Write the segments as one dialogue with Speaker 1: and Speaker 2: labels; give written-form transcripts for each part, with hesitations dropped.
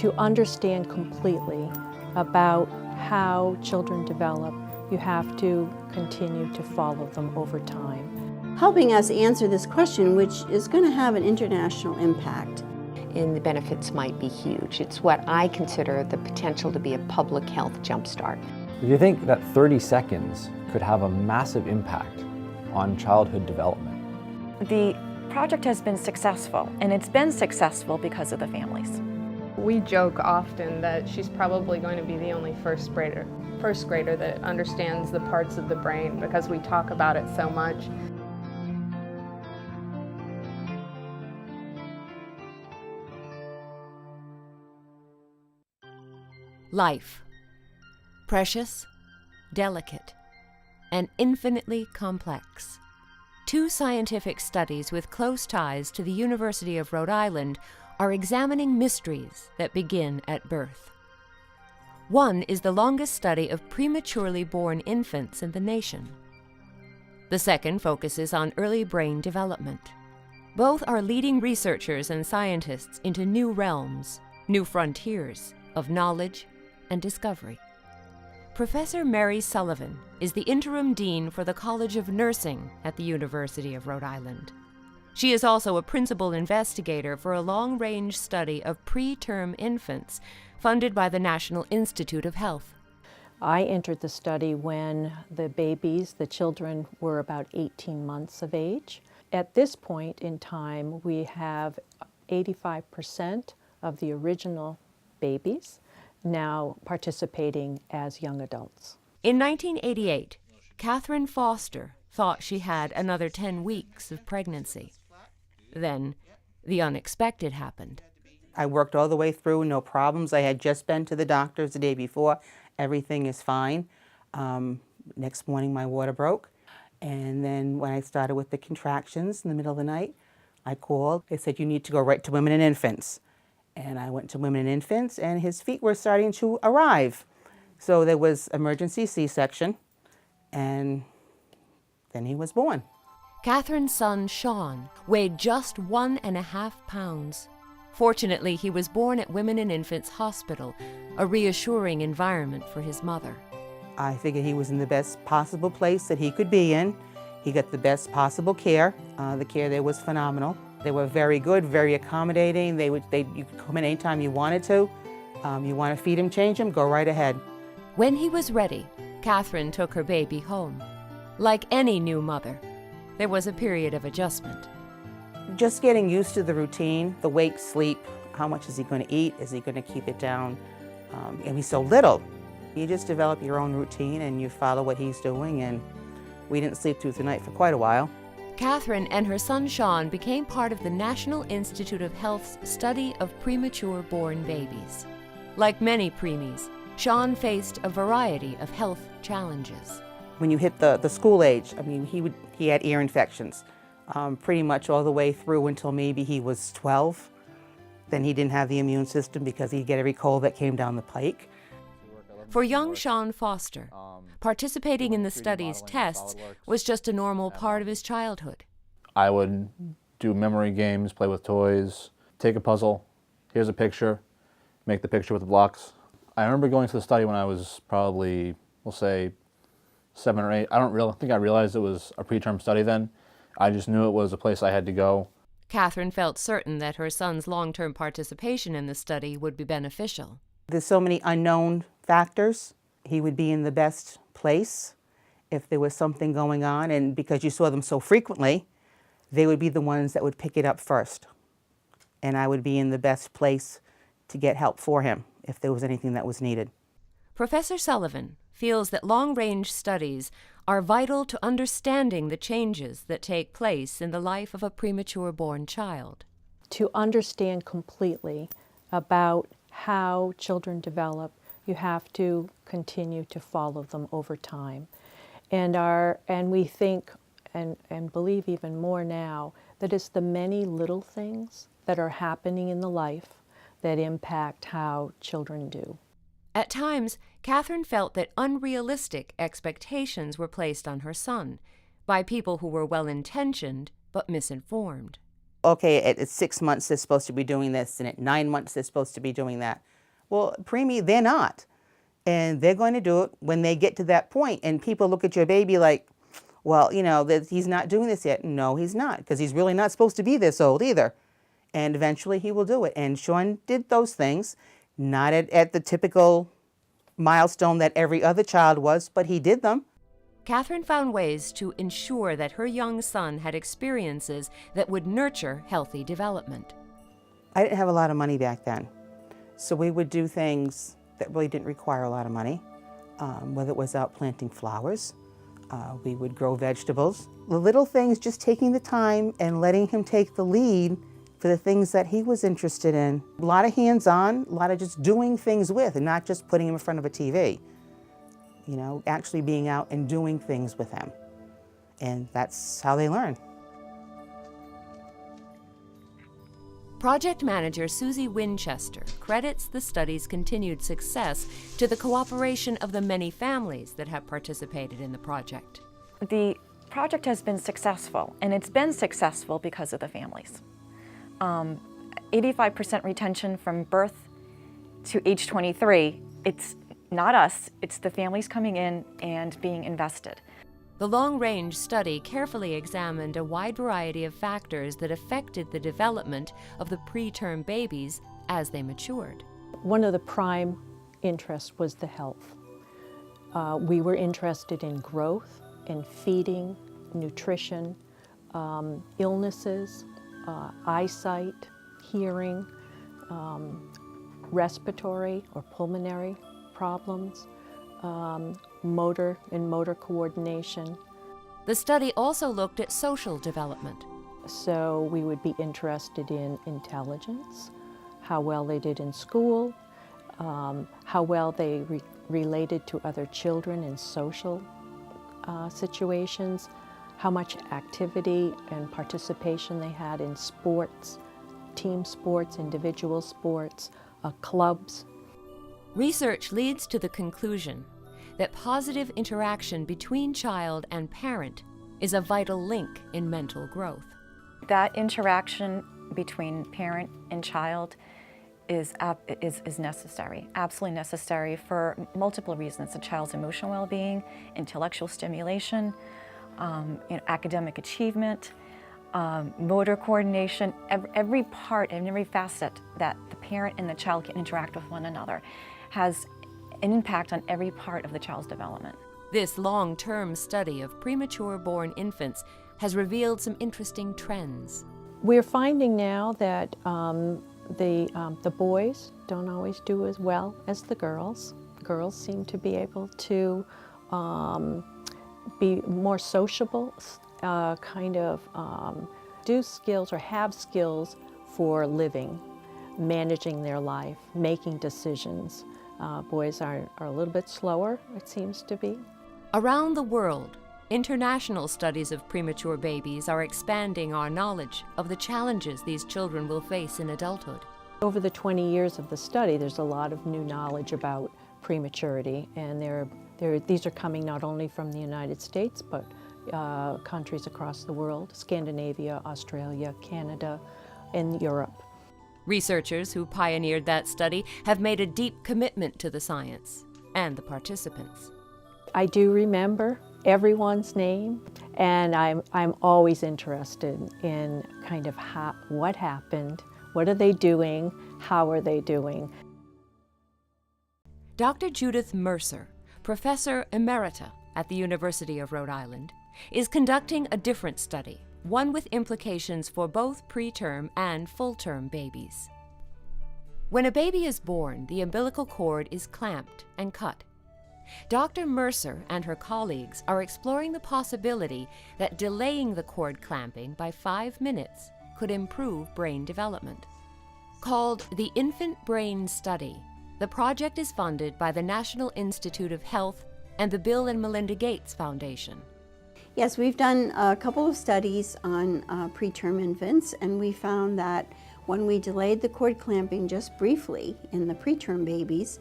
Speaker 1: To understand completely about how children develop, you have to continue to follow them over time.
Speaker 2: Helping us answer this question, which is going to have an international impact.
Speaker 3: And the benefits might be huge. It's what I consider the potential to be a public health jumpstart.
Speaker 4: Do you think that 30 seconds could have a massive impact on childhood development?
Speaker 5: The project has been successful, and it's been successful because of the families.
Speaker 6: We joke often that she's probably going to be the only first grader that understands the parts of the brain because we talk about it so much.
Speaker 7: Life. Precious, delicate, and infinitely complex. Two scientific studies with close ties to the University of Rhode Island are examining mysteries that begin at birth. One is the longest study of prematurely born infants in the nation. The second focuses on early brain development. Both are leading researchers and scientists into new realms, new frontiers of knowledge and discovery. Professor Mary Sullivan is the interim dean for the College of Nursing at the University of Rhode Island. She is also a principal investigator for a long-range study of preterm infants funded by the National Institute of Health.
Speaker 1: I entered the study when the children were about 18 months of age. At this point in time, we have 85% of the original babies now participating as young adults.
Speaker 7: In 1988, Catherine Foster thought she had another 10 weeks of pregnancy. Then, the unexpected happened.
Speaker 8: I worked all the way through, no problems. I had just been to the doctors the day before. Everything is fine. Next morning, my water broke. And then when I started with the contractions in the middle of the night, I called. They said, you need to go right to Women and Infants. And I went to Women and Infants, and his feet were starting to arrive. So there was emergency C-section, and then he was born.
Speaker 7: Catherine's son, Sean, weighed just 1.5 pounds. Fortunately, he was born at Women and Infants Hospital, a reassuring environment for his mother.
Speaker 8: I figured he was in the best possible place that he could be in. He got the best possible care. The care there was phenomenal. They were very good, very accommodating. You could come in anytime you wanted to. You want to feed him, change him, go right ahead.
Speaker 7: When he was ready, Catherine took her baby home. Like any new mother, there was a period of adjustment.
Speaker 8: Just getting used to the routine, the wake, sleep, how much is he going to eat? Is he going to keep it down? And he's so little. You just develop your own routine and you follow what he's doing, and we didn't sleep through the night for quite a while.
Speaker 7: Catherine and her son Sean became part of the National Institute of Health's study of premature born babies. Like many preemies, Sean faced a variety of health challenges.
Speaker 8: When you hit the school age, I mean, he had ear infections pretty much all the way through until maybe he was 12. Then he didn't have the immune system because he'd get every cold that came down the pike.
Speaker 7: For young Sean Foster, participating in the study's tests was just a normal part of his childhood.
Speaker 9: I would do memory games, play with toys, take a puzzle, here's a picture, make the picture with the blocks. I remember going to the study when I was probably, we'll say, 7 or 8. I don't think I realized it was a preterm study then. I just knew it was a place I had to go.
Speaker 7: Catherine felt certain that her son's long-term participation in the study would be beneficial.
Speaker 8: There's so many unknown factors. He would be in the best place if there was something going on, and because you saw them so frequently, they would be the ones that would pick it up first. And I would be in the best place to get help for him if there was anything that was needed.
Speaker 7: Professor Sullivan feels that long-range studies are vital to understanding the changes that take place in the life of a premature born child.
Speaker 1: To understand completely about how children develop, you have to continue to follow them over time. And we think and believe even more now that it's the many little things that are happening in the life that impact how children do.
Speaker 7: At times, Catherine felt that unrealistic expectations were placed on her son by people who were well-intentioned but misinformed.
Speaker 8: okay, at 6 months they're supposed to be doing this, and at 9 months they're supposed to be doing that. Well, preemie, they're not. And they're going to do it when they get to that point. And people look at your baby like, well, you know, that he's not doing this yet. No, he's not, because he's really not supposed to be this old either. And eventually he will do it. And Sean did those things, not at the typical milestone that every other child was, but he did them.
Speaker 7: Catherine found ways to ensure that her young son had experiences that would nurture healthy development.
Speaker 8: I didn't have a lot of money back then, so we would do things that really didn't require a lot of money, whether it was out planting flowers, we would grow vegetables. The little things, just taking the time and letting him take the lead for the things that he was interested in. A lot of hands-on, a lot of just doing things with, and not just putting him in front of a TV. You know, actually being out and doing things with him. And that's how they learn.
Speaker 7: Project manager Susie Winchester credits the study's continued success to the cooperation of the many families that have participated in the project.
Speaker 5: The project has been successful, and it's been successful because of the families. 85% retention from birth to age 23, it's not us, it's the families coming in and being invested.
Speaker 7: The long-range study carefully examined a wide variety of factors that affected the development of the preterm babies as they matured.
Speaker 1: One of the prime interests was the health. We were interested in growth, in feeding, nutrition, illnesses, eyesight, hearing, respiratory or pulmonary problems, motor coordination.
Speaker 7: The study also looked at social development.
Speaker 1: So we would be interested in intelligence, how well they did in school, how well they related to other children in social situations, how much activity and participation they had in sports, team sports, individual sports, clubs.
Speaker 7: Research leads to the conclusion that positive interaction between child and parent is a vital link in mental growth.
Speaker 5: That interaction between parent and child is necessary, absolutely necessary for multiple reasons: the child's emotional well-being, intellectual stimulation, academic achievement, motor coordination, every part and every facet that the parent and the child can interact with one another has an impact on every part of the child's development.
Speaker 7: This long-term study of premature born infants has revealed some interesting trends.
Speaker 1: We're finding now that the boys don't always do as well as the girls. Girls seem to be able to be more sociable, do skills or have skills for living, managing their life, making decisions. Boys are a little bit slower, it seems to be.
Speaker 7: Around the world, international studies of premature babies are expanding our knowledge of the challenges these children will face in adulthood.
Speaker 1: Over the 20 years of the study, there's a lot of new knowledge about prematurity, and these are coming not only from the United States, but countries across the world: Scandinavia, Australia, Canada, and Europe.
Speaker 7: Researchers who pioneered that study have made a deep commitment to the science and the participants.
Speaker 1: I do remember everyone's name, and I'm always interested in kind of what happened, what are they doing, how are they doing.
Speaker 7: Dr. Judith Mercer, Professor Emerita at the University of Rhode Island, is conducting a different study, one with implications for both preterm and full-term babies. When a baby is born, the umbilical cord is clamped and cut. Dr. Mercer and her colleagues are exploring the possibility that delaying the cord clamping by 5 minutes could improve brain development. Called the Infant Brain Study, the project is funded by the National Institute of Health and the Bill and Melinda Gates Foundation.
Speaker 2: Yes, we've done a couple of studies on preterm infants, and we found that when we delayed the cord clamping just briefly in the preterm babies,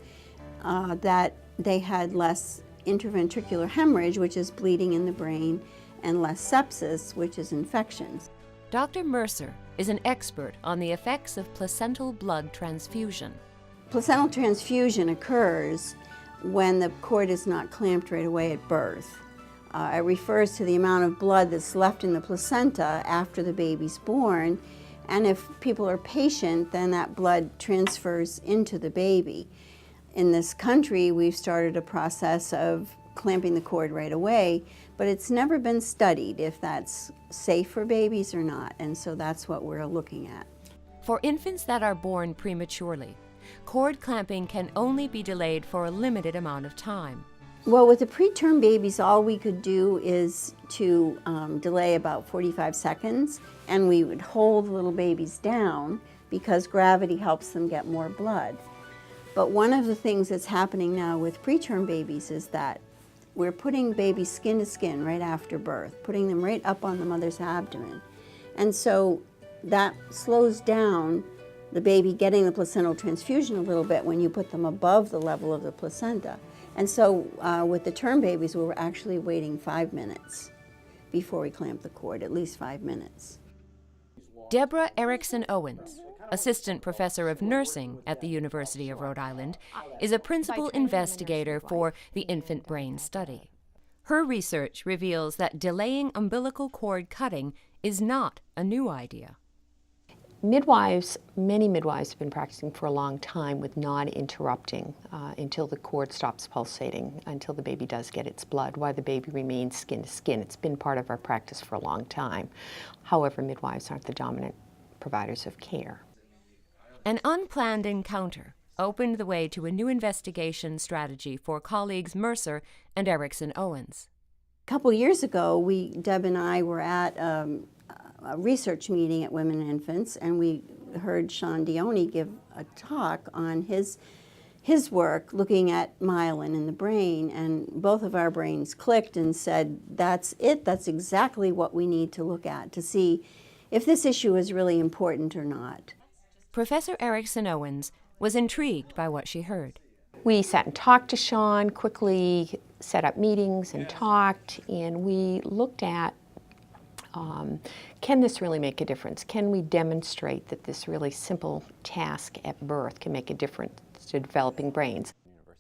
Speaker 2: that they had less interventricular hemorrhage, which is bleeding in the brain, and less sepsis, which is infections.
Speaker 7: Dr. Mercer is an expert on the effects of placental blood transfusion.
Speaker 2: Placental transfusion occurs when the cord is not clamped right away at birth. It refers to the amount of blood that's left in the placenta after the baby's born, and if people are patient, then that blood transfers into the baby. In this country, we've started a process of clamping the cord right away, but it's never been studied if that's safe for babies or not, and so that's what we're looking at.
Speaker 7: For infants that are born prematurely, cord clamping can only be delayed for a limited amount of time.
Speaker 2: Well, with the preterm babies, all we could do is to delay about 45 seconds, and we would hold the little babies down because gravity helps them get more blood. But one of the things that's happening now with preterm babies is that we're putting babies skin to skin right after birth, putting them right up on the mother's abdomen. And so that slows down the baby getting the placental transfusion a little bit when you put them above the level of the placenta. And so with the term babies, we were actually waiting 5 minutes before we clamped the cord, at least 5 minutes.
Speaker 7: Deborah Erickson Owens, assistant professor of nursing at the University of Rhode Island, is a principal investigator for the infant brain study. Her research reveals that delaying umbilical cord cutting is not a new idea.
Speaker 3: Many midwives have been practicing for a long time with not interrupting until the cord stops pulsating, until the baby does get its blood, while the baby remains skin to skin. It's been part of our practice for a long time. However, midwives aren't the dominant providers of care.
Speaker 7: An unplanned encounter opened the way to a new investigation strategy for colleagues Mercer and Erickson Owens.
Speaker 2: A couple years ago, Deb and I were at a research meeting at Women and Infants, and we heard Sean Dione give a talk on his work looking at myelin in the brain, and both of our brains clicked and said, that's it, that's exactly what we need to look at to see if this issue is really important or not.
Speaker 7: Professor Erickson Owens was intrigued by what she heard.
Speaker 3: We sat and talked to Sean, quickly set up meetings and talked, and we looked at can this really make a difference? Can we demonstrate that this really simple task at birth can make a difference to developing brains?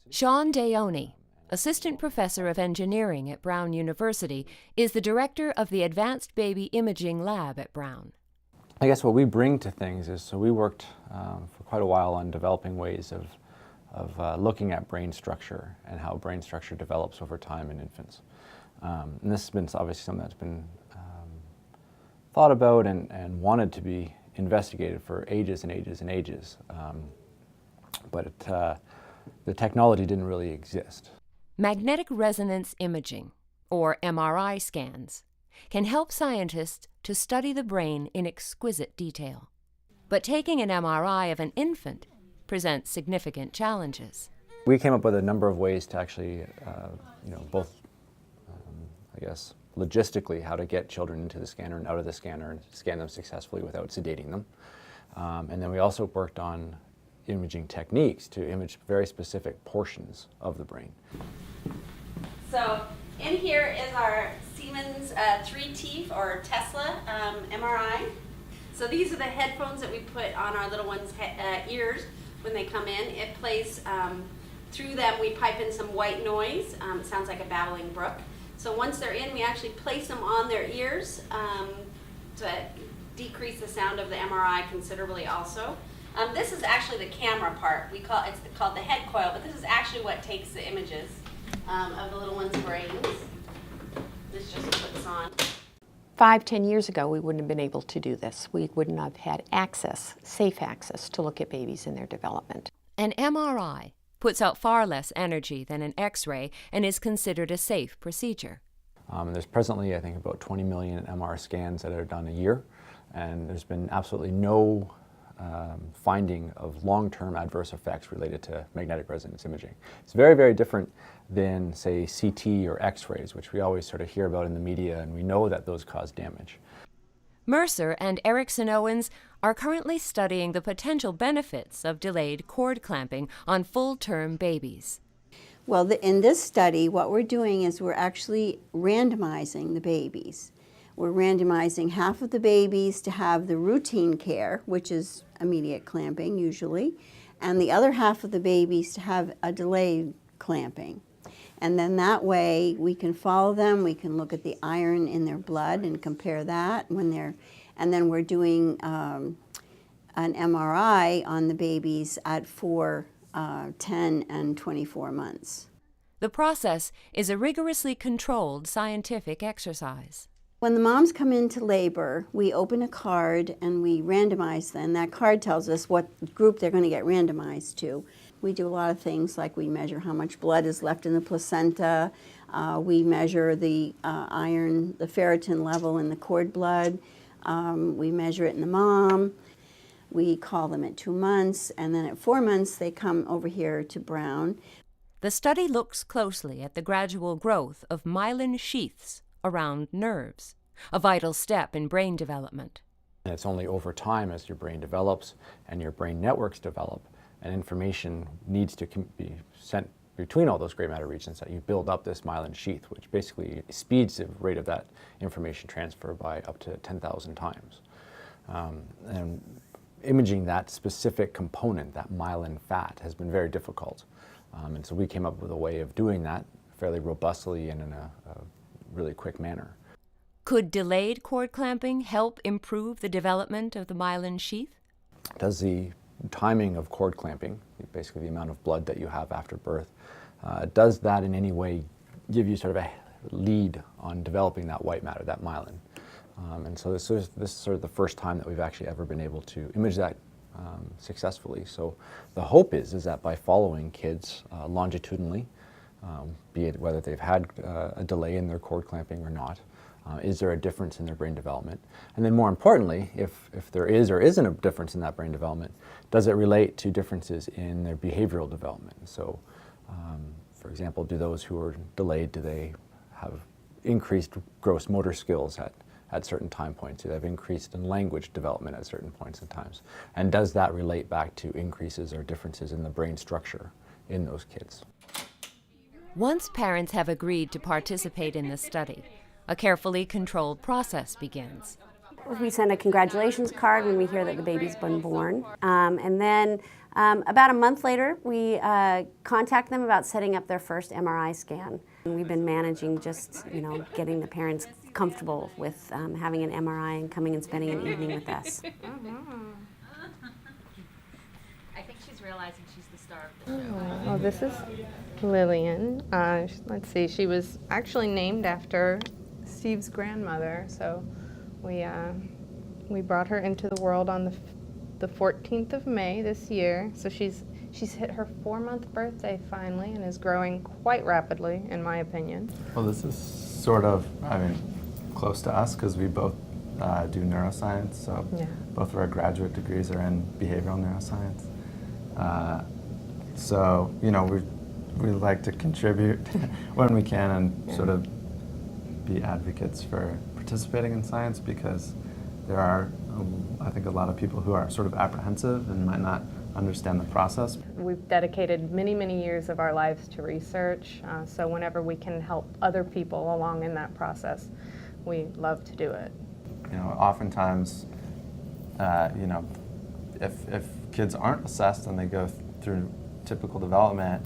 Speaker 7: Sean Dione, assistant professor of engineering at Brown University, is the director of the Advanced Baby Imaging Lab at Brown.
Speaker 4: I guess what we bring to things is, so we worked for quite a while on developing ways of looking at brain structure and how brain structure develops over time in infants. And this has been obviously something that's been thought about and wanted to be investigated for ages and ages and ages. But the technology didn't really exist.
Speaker 7: Magnetic resonance imaging, or MRI scans, can help scientists to study the brain in exquisite detail. But taking an MRI of an infant presents significant challenges.
Speaker 4: We came up with a number of ways to actually, both, I guess, logistically, how to get children into the scanner and out of the scanner and scan them successfully without sedating them. And then we also worked on imaging techniques to image very specific portions of the brain.
Speaker 10: So in here is our Siemens 3T or Tesla MRI. So these are the headphones that we put on our little ones' ears when they come in. It plays through them. We pipe in some white noise. It sounds like a babbling brook. So once they're in, we actually place them on their ears to decrease the sound of the MRI considerably also. This is actually the camera part. It's called the head coil, but this is actually what takes the images of the little one's brains. This just clicks on.
Speaker 3: 5-10 years ago, we wouldn't have been able to do this. We wouldn't have had safe access to look at babies in their development.
Speaker 7: An MRI puts out far less energy than an X-ray and is considered a safe procedure.
Speaker 4: There's presently, I think, about 20 million MR scans that are done a year, and there's been absolutely no finding of long-term adverse effects related to magnetic resonance imaging. It's very, very different than, say, CT or X-rays, which we always sort of hear about in the media, and we know that those cause damage.
Speaker 7: Mercer and Erickson Owens are currently studying the potential benefits of delayed cord clamping on full-term babies.
Speaker 2: Well, in this study, what we're doing is we're actually randomizing the babies. We're randomizing half of the babies to have the routine care, which is immediate clamping usually, and the other half of the babies to have a delayed clamping. And then that way we can follow them, we can look at the iron in their blood and compare that when they're, and then we're doing an MRI on the babies at 4, 10, and 24 months.
Speaker 7: The process is a rigorously controlled scientific exercise.
Speaker 2: When the moms come into labor, we open a card and we randomize them. That card tells us what group they're going to get randomized to. We do a lot of things like we measure how much blood is left in the placenta, we measure the iron, the ferritin level in the cord blood, we measure it in the mom, we call them at 2 months, and then at 4 months they come over here to Brown.
Speaker 7: The study looks closely at the gradual growth of myelin sheaths around nerves, a vital step in brain development.
Speaker 4: And it's only over time as your brain develops and your brain networks develop and information needs to be sent between all those gray matter regions that you build up this myelin sheath, which basically speeds the rate of that information transfer by up to 10,000 times. And imaging that specific component, that myelin fat, has been very difficult. And so we came up with a way of doing that fairly robustly and in a really quick manner.
Speaker 7: Could delayed cord clamping help improve the development of the myelin sheath?
Speaker 4: Does the timing of cord clamping, basically the amount of blood that you have after birth, does that in any way give you sort of a lead on developing that white matter, that myelin? And so this is sort of the first time that we've actually ever been able to image that successfully. So the hope is that by following kids longitudinally, be it whether they've had a delay in their cord clamping or not, is there a difference in their brain development? And then more importantly, if there is or isn't a difference in that brain development, does it relate to differences in their behavioral development? So, for example, do those who are delayed, do they have increased gross motor skills at certain time points? Do they have increased in language development at certain points in times? And does that relate back to increases or differences in the brain structure in those kids?
Speaker 7: Once parents have agreed to participate in the study, a carefully controlled process begins.
Speaker 10: We send a congratulations card when we hear that the baby's been born. And then about a month later, we contact them about setting up their first MRI scan. And we've been managing just, getting the parents comfortable with having an MRI and coming and spending an evening with us.
Speaker 11: I think she's realizing she's the star of the show.
Speaker 6: Oh, this is Lillian. Let's see, she was actually named after Steve's grandmother, so we brought her into the world on the 14th of May this year. So she's hit her 4-month birthday finally and is growing quite rapidly, in my opinion.
Speaker 12: Well, this is sort of, close to us because we both do neuroscience. So
Speaker 6: Yeah.
Speaker 12: both of our graduate degrees are in behavioral neuroscience. So we like to contribute when we can and sort of be advocates for participating in science, because there are, I think, a lot of people who are sort of apprehensive and might not understand the process.
Speaker 6: We've dedicated many, many years of our lives to research, so whenever we can help other people along in that process, we love to do it.
Speaker 12: Oftentimes, if kids aren't assessed and they go through typical development,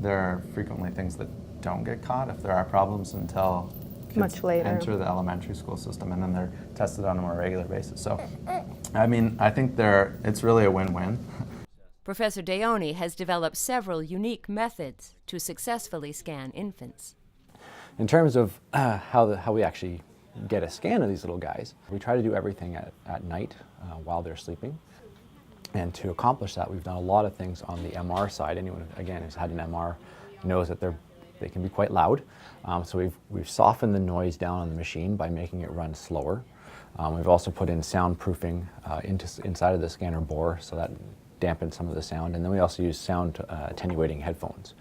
Speaker 12: there are frequently things that don't get caught if there are problems until kids
Speaker 6: Much later.
Speaker 12: enter the elementary school system, and then they're tested on a more regular basis. So, I think it's really a win-win.
Speaker 7: Professor Deoni has developed several unique methods to successfully scan infants.
Speaker 4: In terms of how we actually get a scan of these little guys, we try to do everything at night while they're sleeping. And to accomplish that, we've done a lot of things on the MR side. Anyone, again, who's had an MR knows that they can be quite loud. So we've softened the noise down on the machine by making it run slower. We've also put in soundproofing inside of the scanner bore, so that dampens some of the sound. And then we also use sound attenuating headphones.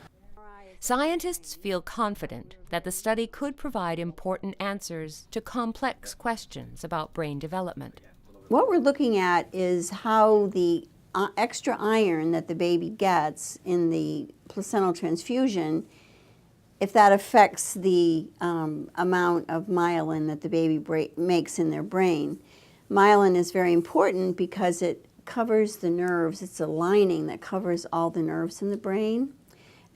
Speaker 7: Scientists feel confident that the study could provide important answers to complex questions about brain development.
Speaker 2: What we're looking at is how the extra iron that the baby gets in the placental transfusion if that affects the amount of myelin that the baby makes in their brain. Myelin is very important because it covers the nerves. It's a lining that covers all the nerves in the brain.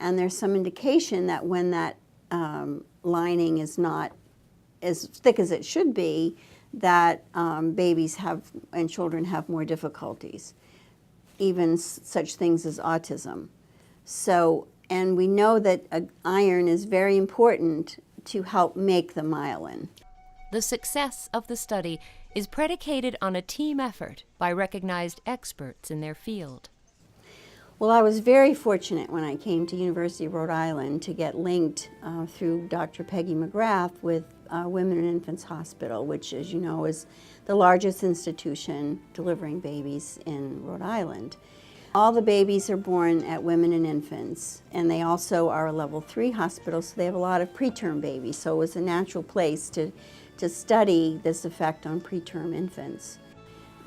Speaker 2: And there's some indication that when that lining is not as thick as it should be, that babies have and children have more difficulties, even such things as autism. So, and we know that iron is very important to help make the myelin.
Speaker 7: The success of the study is predicated on a team effort by recognized experts in their field.
Speaker 2: Well, I was very fortunate when I came to University of Rhode Island to get linked through Dr. Peggy McGrath with Women and Infants Hospital, which, as you know, is the largest institution delivering babies in Rhode Island. All the babies are born at Women and Infants, and they also are a level 3 hospital, so they have a lot of preterm babies. So it was a natural place to study this effect on preterm infants.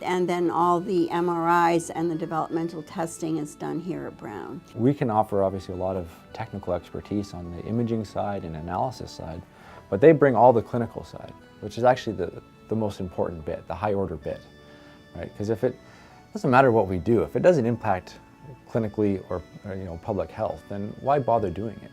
Speaker 2: And then all the MRIs and the developmental testing is done here at Brown.
Speaker 4: We can offer obviously a lot of technical expertise on the imaging side and analysis side, but they bring all the clinical side, which is actually the most important bit, the high order bit, right? Because if it doesn't matter what we do, if it doesn't impact clinically or public health, then why bother doing it?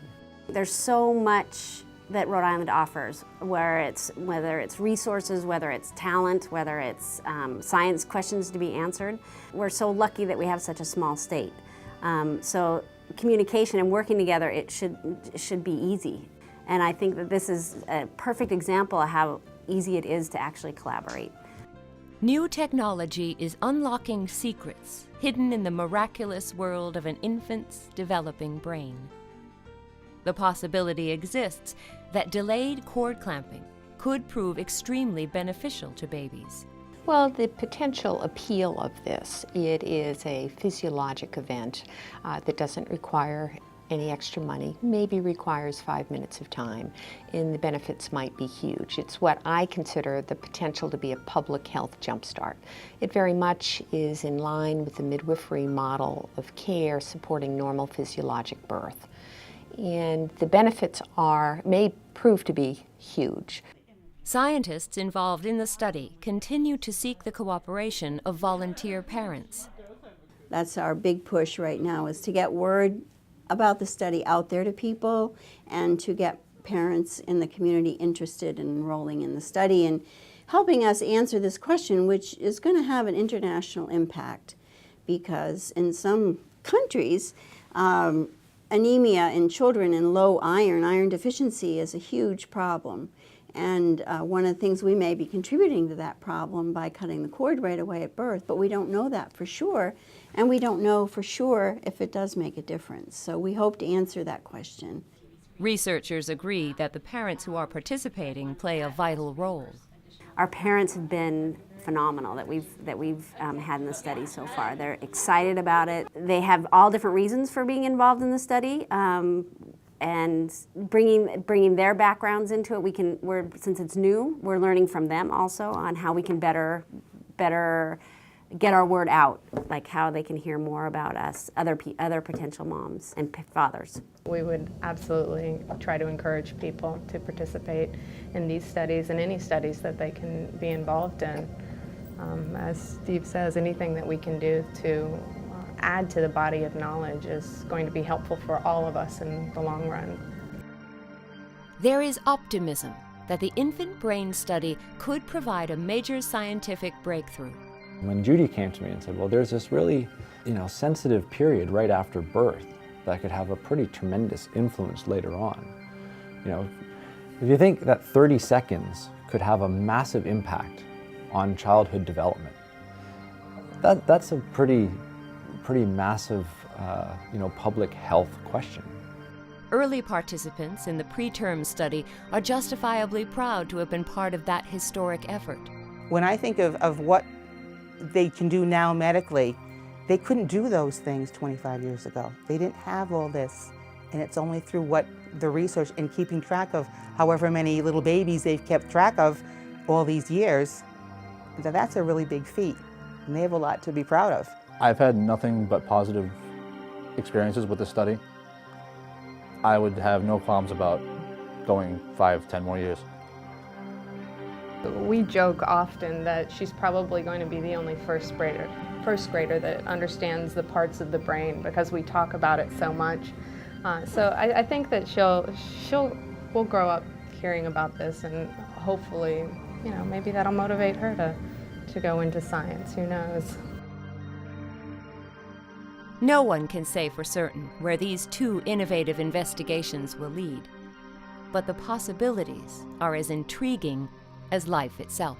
Speaker 10: There's so much that Rhode Island offers, whether it's resources, whether it's talent, whether it's science questions to be answered. We're so lucky that we have such a small state. So communication and working together, it should be easy. And I think that this is a perfect example of how easy it is to actually collaborate.
Speaker 7: New technology is unlocking secrets hidden in the miraculous world of an infant's developing brain. The possibility exists that delayed cord clamping could prove extremely beneficial to babies.
Speaker 3: Well, the potential appeal of this, it is a physiologic event that doesn't require any extra money, maybe requires 5 minutes of time, and the benefits might be huge. It's what I consider the potential to be a public health jumpstart. It very much is in line with the midwifery model of care supporting normal physiologic birth. And the benefits may prove to be huge.
Speaker 7: Scientists involved in the study continue to seek the cooperation of volunteer parents.
Speaker 2: That's our big push right now, is to get word about the study out there to people and to get parents in the community interested in enrolling in the study and helping us answer this question, which is going to have an international impact, because in some countries, anemia in children and low iron deficiency is a huge problem. And one of the things, we may be contributing to that problem by cutting the cord right away at birth, but we don't know that for sure. And we don't know for sure if it does make a difference. So we hope to answer that question.
Speaker 7: Researchers agree that the parents who are participating play a vital role.
Speaker 10: Our parents have been phenomenal that we've had in the study so far. They're excited about it. They have all different reasons for being involved in the study, and bringing their backgrounds into it. Since it's new, we're learning from them also on how we can better get our word out, like how they can hear more about us, other potential moms and fathers.
Speaker 6: We would absolutely try to encourage people to participate in these studies and any studies that they can be involved in. As Steve says, anything that we can do to add to the body of knowledge is going to be helpful for all of us in the long run.
Speaker 7: There is optimism that the infant brain study could provide a major scientific breakthrough.
Speaker 4: When Judy came to me and said, well, there's this really, sensitive period right after birth that could have a pretty tremendous influence later on. If you think that 30 seconds could have a massive impact on childhood development, that's a pretty massive, public health question.
Speaker 7: Early participants in the preterm study are justifiably proud to have been part of that historic effort.
Speaker 8: When I think of what they can do now medically, they couldn't do those things 25 years ago. They didn't have all this, and it's only through what the research and keeping track of however many little babies they've kept track of all these years, that's a really big feat, and they have a lot to be proud of.
Speaker 9: I've had nothing but positive experiences with this study. I would have no qualms about going 5, 10 more years.
Speaker 6: We joke often that she's probably going to be the only first grader that understands the parts of the brain because we talk about it so much. So I think that we'll grow up hearing about this, and hopefully, you know, maybe that'll motivate her to go into science. Who knows?
Speaker 7: No one can say for certain where these two innovative investigations will lead, but the possibilities are as intriguing as life itself.